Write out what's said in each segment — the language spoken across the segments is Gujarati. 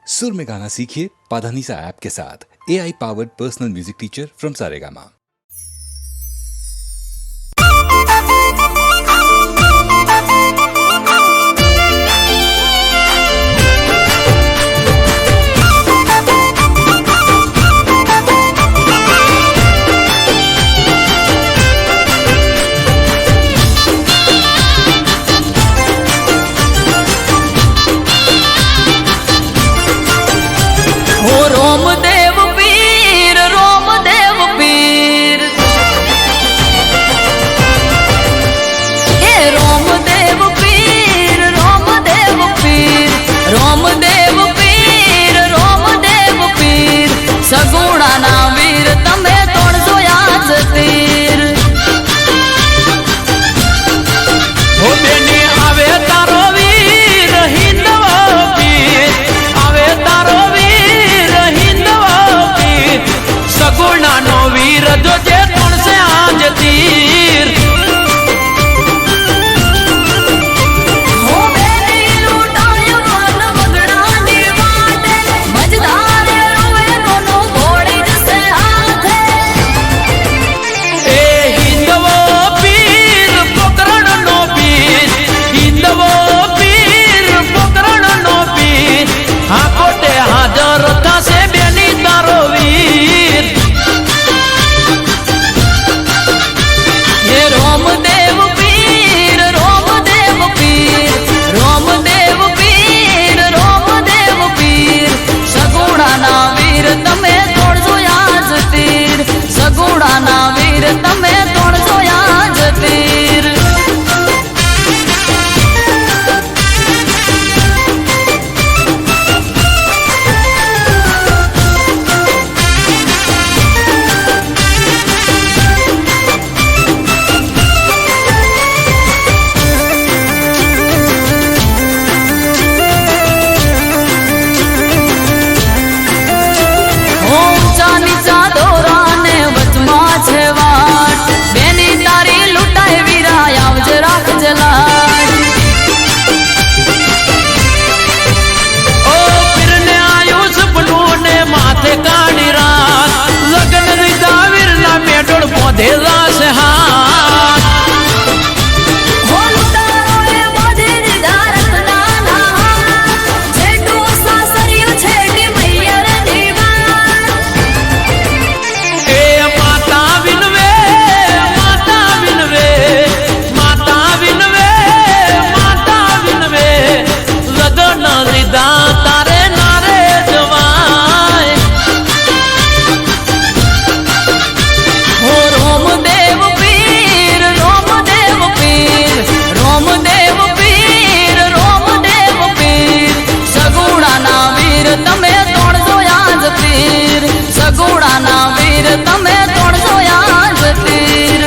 सुर में गाना सीखिए पाधानीसा ऐप के साथ। AI powered personal music teacher from Saregama. Ramdev Pir हे रोमदेव पीर सगुणा ना वीर तमे तोड़जो याद तीर हो बेनी आवे तारो वीर हिंदवा पीर आवे तारो वीर हिंदवा पीर सगुणा नो वीर जो जे तोड़ से आज तीर हो बेनी लूटायो मन मगड़ानी वाटे मजदार रोवे दोनों घोड़ी जैसे हाथे ए हिंदवा पीर पकड़न नो पीर हिंदवा पीर पकड़न नो पीर हाँ कोटे हाजर था से बेनी तारो वीर हे रोमदेव पीर सगुणा ना वीर तमे तोड़जो याद तीर सगुणा ना वीर तमे तोड़जो याद तीर ऊंचा नीचा दोरा ने वचमा छे वाट बेनी तारी लुटाए वीरा आवज राख जलाट ओ फिरने आयो सपनों ने माथे काढ़ी रात लगन रीता वीरना मेडोड़ पौधे रास हाथ हो लुटारो ए बोधे निधारत नाना छेटू सासरियो छेटी मैयर दीवार ए माता विनवे माता विनवे माता विनवे माता विनवे लगन रीता तारे नारे जवाय हो रोमदेव पीर सगुणा ना वीर तमे तोड़जो याद तीर सगुणा ना वीर तमे तोड़जो याद तीर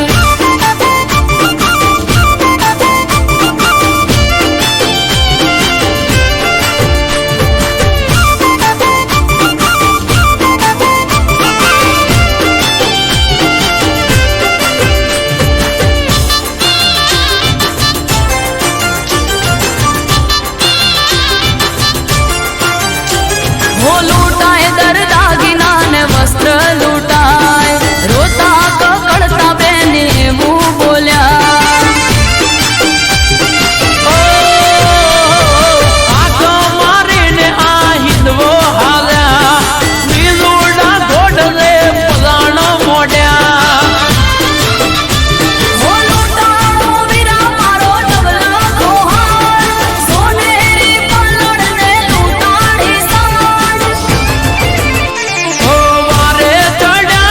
हो लूटाए दर दागिना ने वस्त्र लूटाए रोता ककड़ता बेनी मुंह बोल्या ओ आगो मारीने आ हिंदवो हाल्या नीलूड़ा घोड़ले पलाण मोड्या हो लूटाओ वीरा मारो डबला कोहार सोनेरी पल्लड़ ने लूटाड़ी साड़ ओ वारे चढ़ा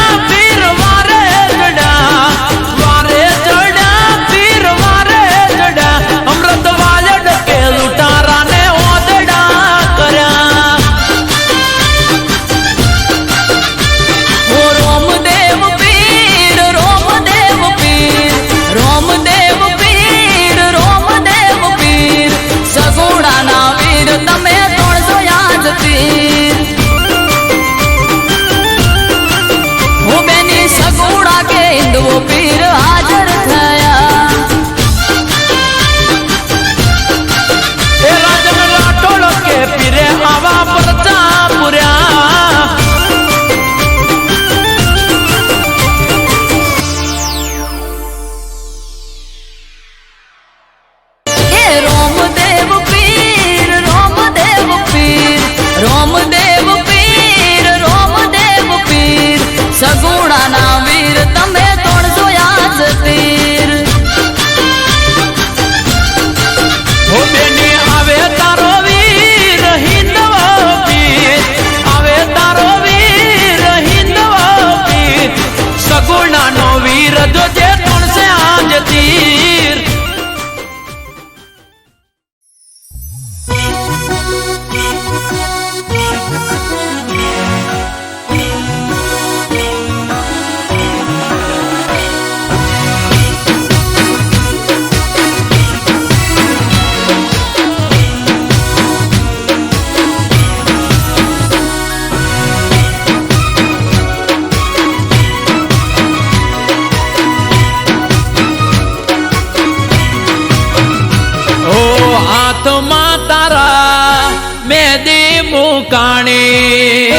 મુકાણી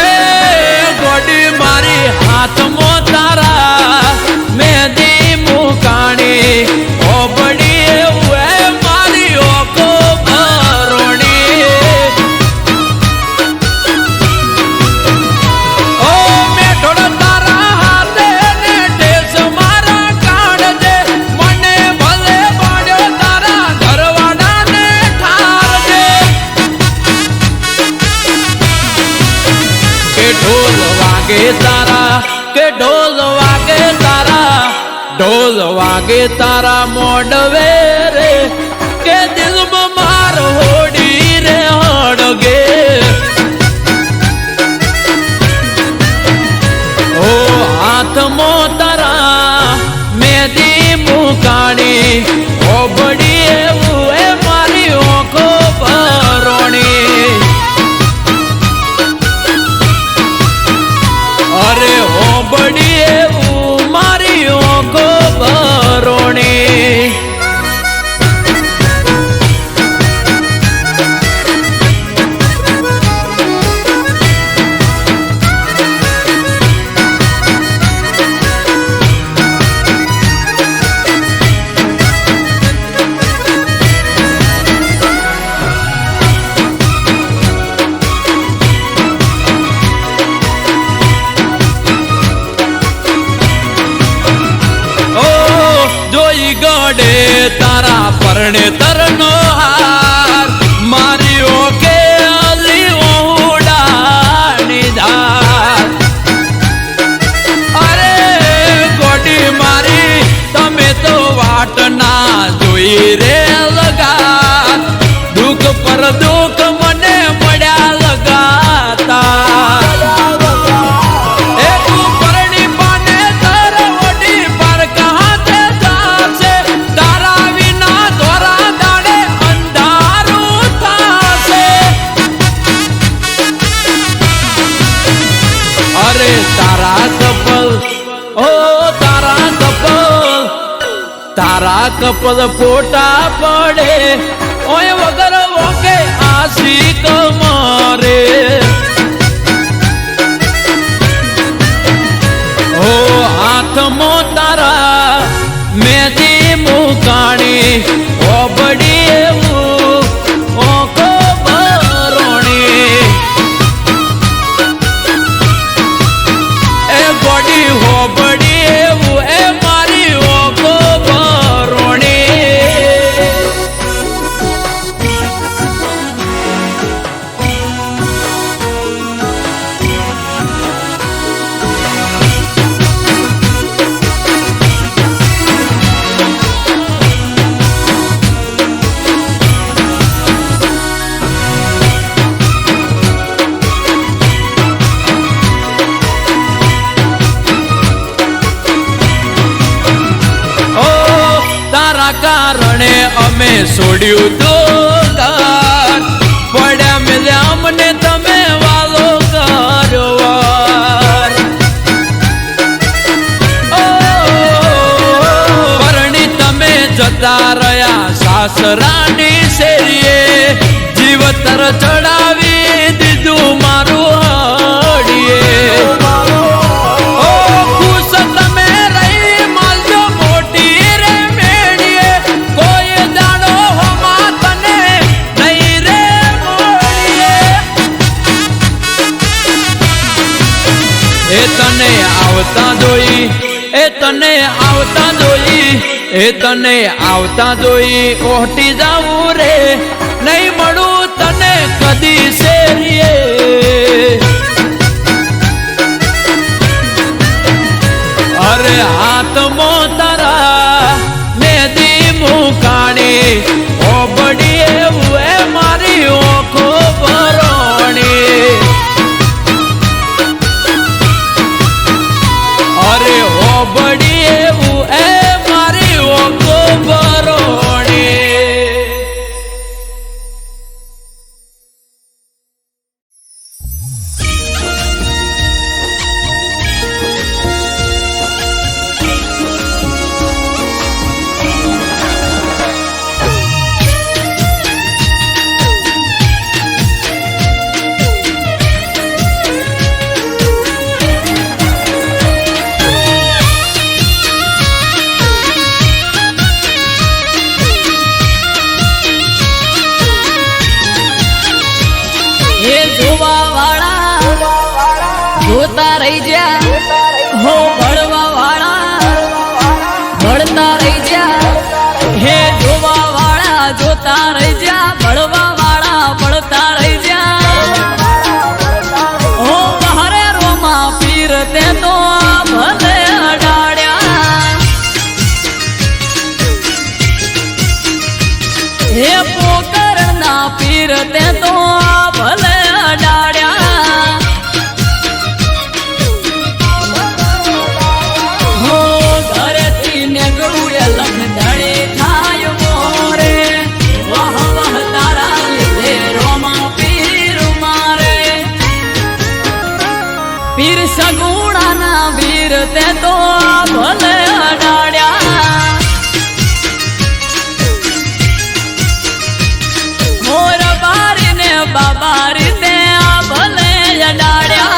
એ ગોડી મારી હાથમાં તારા મહેંદી મુકાણી ઓબડી એવું એ મારી ઓકો ભરોણી ઓ મેઠોડ તારા હાથે ને ઢેસ મારા કાઢજે મને ભલે પાડ્યો તારા ઘરવાળાને ઠારજે કે ઢોલ વાગે તારા કે ઢોલ વાગે તારા ઢોલ વાગે તારા મોડવે રે કે દિલમાં માર હોડી રે હડગે ઓ હાથમાં તારા મહેંદી મુકાણી ઓબડી એવું એ મારી ઓખો ભરોણી અરે ઓબડી એવું મારી ઓખો ભરોણી જોઈ ગડે તારા પરણે તરનો હાર મારી ઓકે અલી ઓડાની ધાર અરે ગોડી મારી તમે તો વાટ ના જોઈ રે લગા દુઃખ પર દુઃખ મને મળ્યા લગાતા તારા કપલ ફોટા પડે ઓય વગર વોકે આશિક મારે ઓ હાથમાં તારા મહેંદી મુકાણી ઓબડી એવું ઓખો ભરોણી એ ગોડી હોબડી એવું એ મારી ઓખો કારણે અમે છોડ્યું તો ઘર પડ્યા મેલ્યા અમને તમે વાલો કર્યો પરણી તમે જતા રહ્યા સાસરાની શેરીએ જીવતર ચડાવી દીધું મારું હડીએ તને આવતા જોઈ ઓહટી જાવું રે નહીં મળું તને કદી શેરીએ અરે હાથમાં તારા મહેંદી મુકાણી ઓબડી એવું એ મારી ઓખો ભરોણી અરે ઓબડી એવું એ મારી ઓખો ભરોણી રહી જા હો ભળવા વાળા ભળતા રહી જા હે જોવા વાળા જોતા રહી જા ભળવા વાળા ભળતા રહી જા હો બહારે રોમા પીર તે તો ભલે અડાડ્યા હે પોકર ના પીર તે તો ભલે અડાડ્યા હો ઘરેથી નીકળું એ લખદડે થાય મોરે વાહ વાહ તારા લીધે રોમા પીર મારે પીર સગુણાના વીર તે તો ભલે અડાડ્યા મોર બારી ને બાબારી તે ભલે અડાડ્યા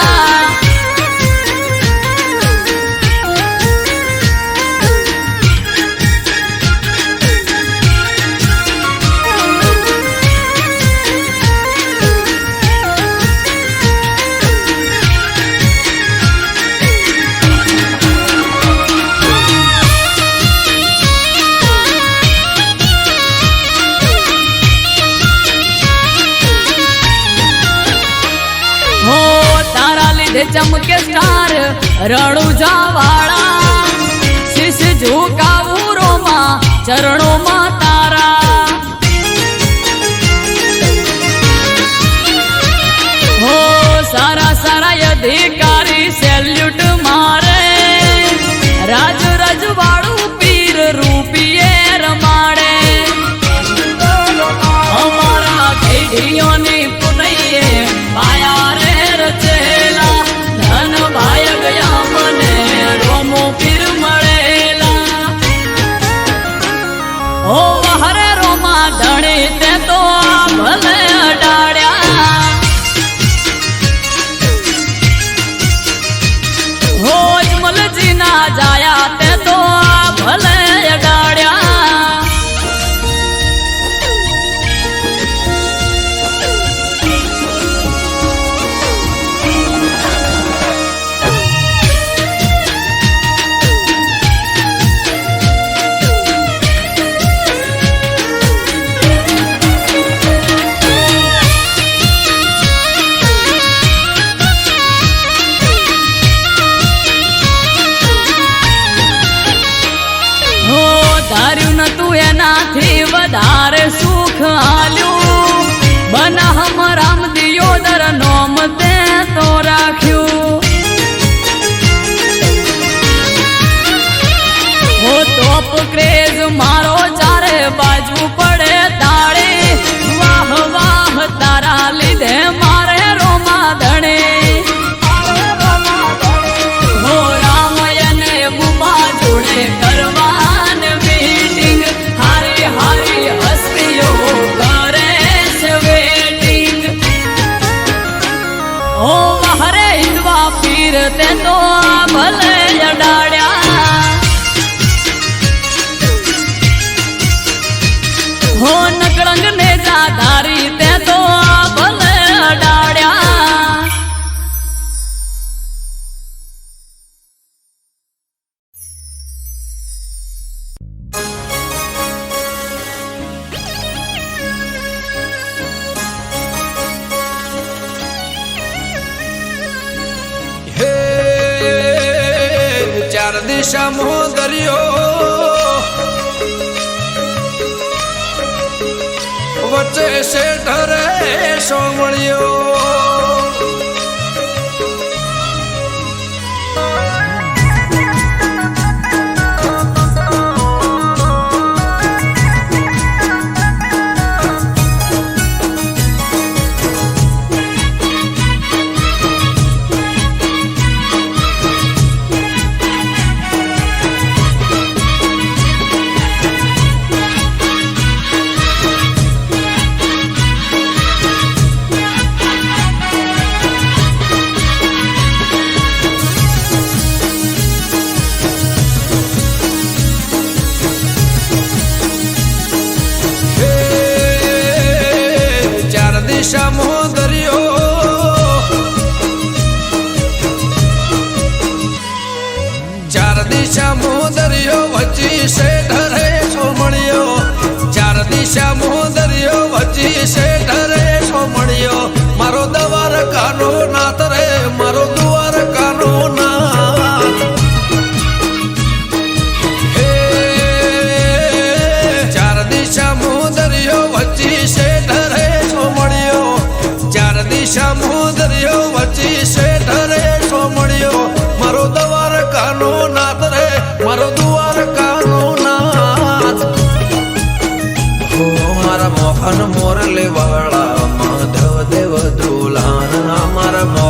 ચમકે સ્ટાર રણુજા વાળા શીશ ઝુકાવું રોમાં ચરણોમાં તારા હો સારા સારા અધિકારી સેલ્યુટ મારે રાજ રજવાડું પીર રૂપિયે રમાડે અમારા પેઢીઓની પુનૈયે પાયા રે રચેલા ધન ભાય ગયા મને રોમો પીર મળેલા ઓ હરે રોમા ધણી તે તો ભલે અડાડ્યા હો અજમલજી ના જાયા તે તો ભલે અડાડ્યા ધાર્યું નતું એનાથી વધારે સુખ આલ્યું બનાહમ રામ દિયોદર નોમ તે તો રાખ્યું હો તોપ ક્રેઝ મારો ચારે બાજુ પડે તાળે વાહ વાહ તારા લીધે મારે રોમા ધણે હો રામયને બુબા જોડે કરવા પીર તે તો ભલે અડાડ્યા હો નકળંગ ને જાધારી તે તો ભલે અડાડ્યા દિશામાં દરિયો વચ્ચે શેઠ રે સોમળિયો દિશામાં દરિયો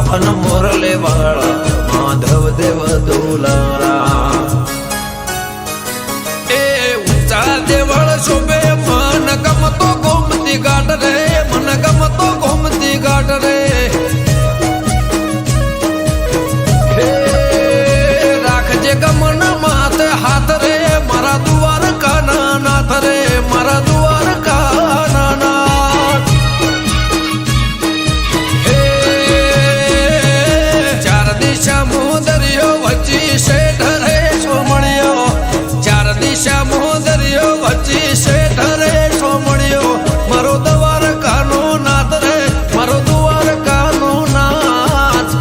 મોહન મોરલે વાળા માધવ દેવ દુલારા એ ઊંચા દેવળ શોભે મન ગમતો ગોમતી ઘાટ રે મન ગમતો ગોમતી ઘાટ રે રાખજે ગમન માથે હાથ રે મારા દ્વારકા ના નાથ રે મારા દ્વારકા ના નાથ ચાર દિશા મોદરિયો વચ્ચી શેઠ રે સોમણિયો ચાર દિશા મોદરિયો વચ્ચી શેઠ રે સોમણિયો મારો દ્વારકાનો નાથ રે મારો દ્વારકાનો નાથ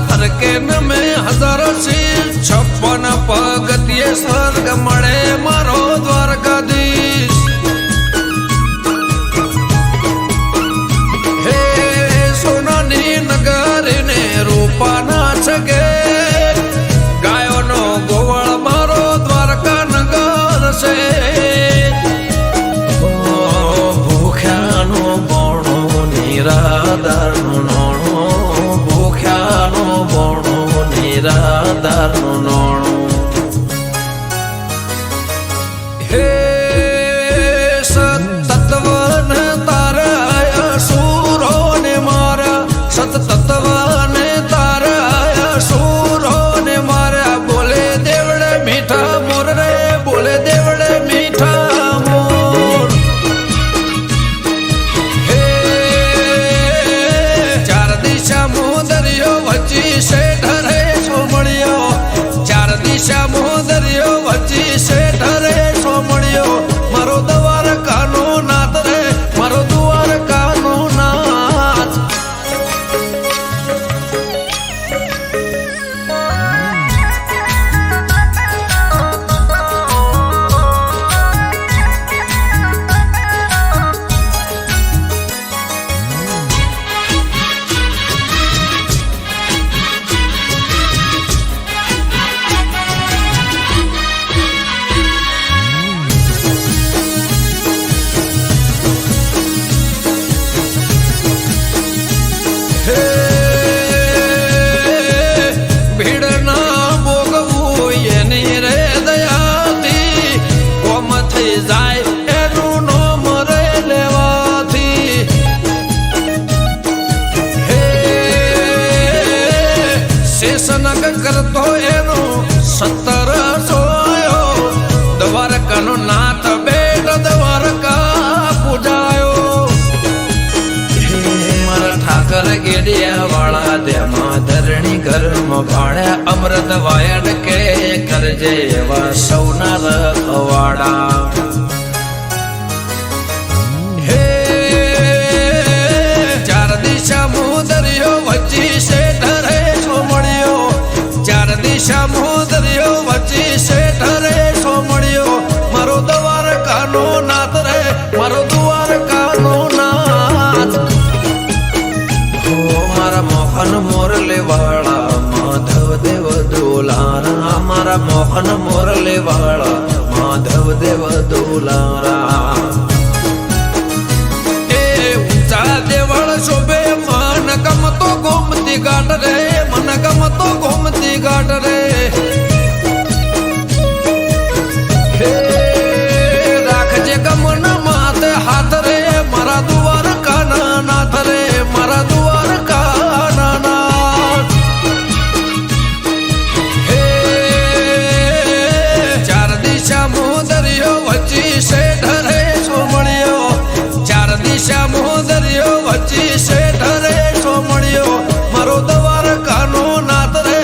ફરકે ન મેં હજારો શીર 56 પગથિયે સ્વર્ગ મળે મારો દ્વારકાધીશ હે સોનાની નગરીને રૂપાના છગે ગાયોનો ગોવાળ મારો દ્વારકા નગર છે ભૂખ્યાનો બોણો નિરાધારનો નોણો ભૂખ્યાનો બોણો નિરાધારનો નોણો હે સતત્વને તારા સુરો ને મારા સતત્વને તારા સુરો ને મારા બોલે દેવડે મીઠા મોર રે બોલે દેવડે મીઠા મોર હે ચાર દિશા મોદરિયો વચ્ચી શેઠ રે સોમણિયો ચાર દિશા મોદરિયો વચ્ચી શેઠ રે સોમણિયો મારો દ્વારકાનો નાથ રે મારો દ્વારકાનો નાથ ભીડ ના ભોગવું એની રે દયાથી કોમ થઈ જાય એનું નોમ રે લેવાથી હે શેષનગ કરતો એનો 17 સોયો દ્વારકાનો નાથ બેટ દ્વારકા પૂજાયો મારા ઠાકર ગેડિયા વાળા તેમાં ધરણી ઘરમાં ભાડ્યા અમૃત વાયડ કે કરજે એવા સૌના રખવાડા હે ચાર દિશા મોદરિયો વચ્ચી શેઠ રે સોમણિયો ચાર દિશા મોદરિયો વચ્ચી શેઠ રે સોમણિયો મારો દ્વારકાનો નાથ રે મારો દ્વારકાનો નાથ મારા મોહન મોરલે વાળા માધવ દેવ દુલારા મારા મોહન મોરલે વાળા માધવ દેવ દુલારા એ ઊંચા દેવળ શોભે મન ગમતો ગોમતી ઘાટ રે મન ગમતો ગોમતી ઘાટ રે હે રાખજે ગમન માથે હાથ રે મારા દ્વારકા ના નાથ રે મારા દ્વારકા ના નાથ હે ચાર દિશા મોદરિયો વચ્ચી શેઠ રે સોમણિયો ચાર દિશા મોદરિયો વચ્ચી શેઠ રે સોમણિયો મારો દ્વારકાનો નાથ રે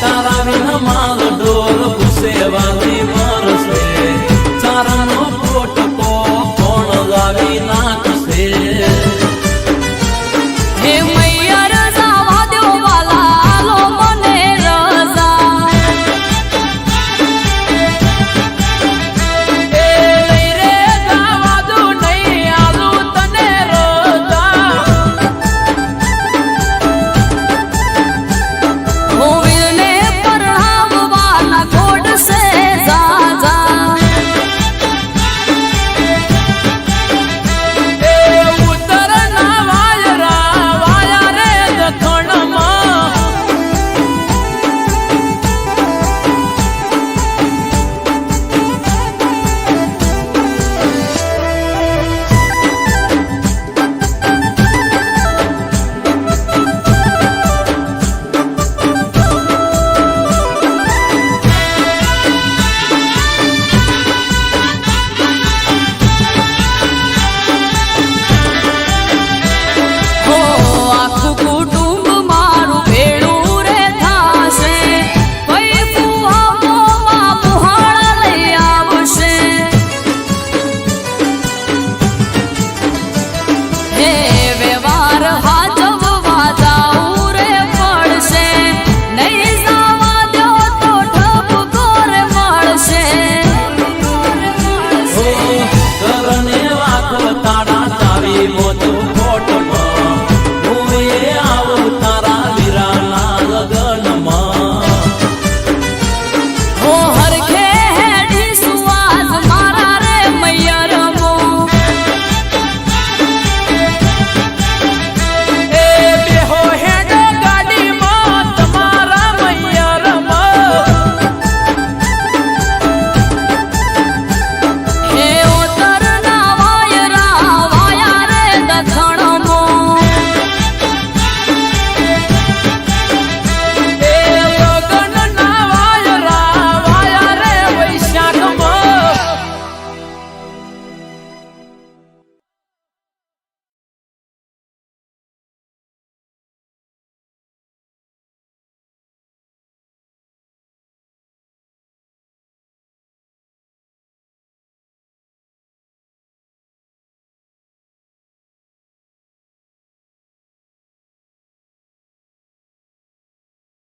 તારા વિના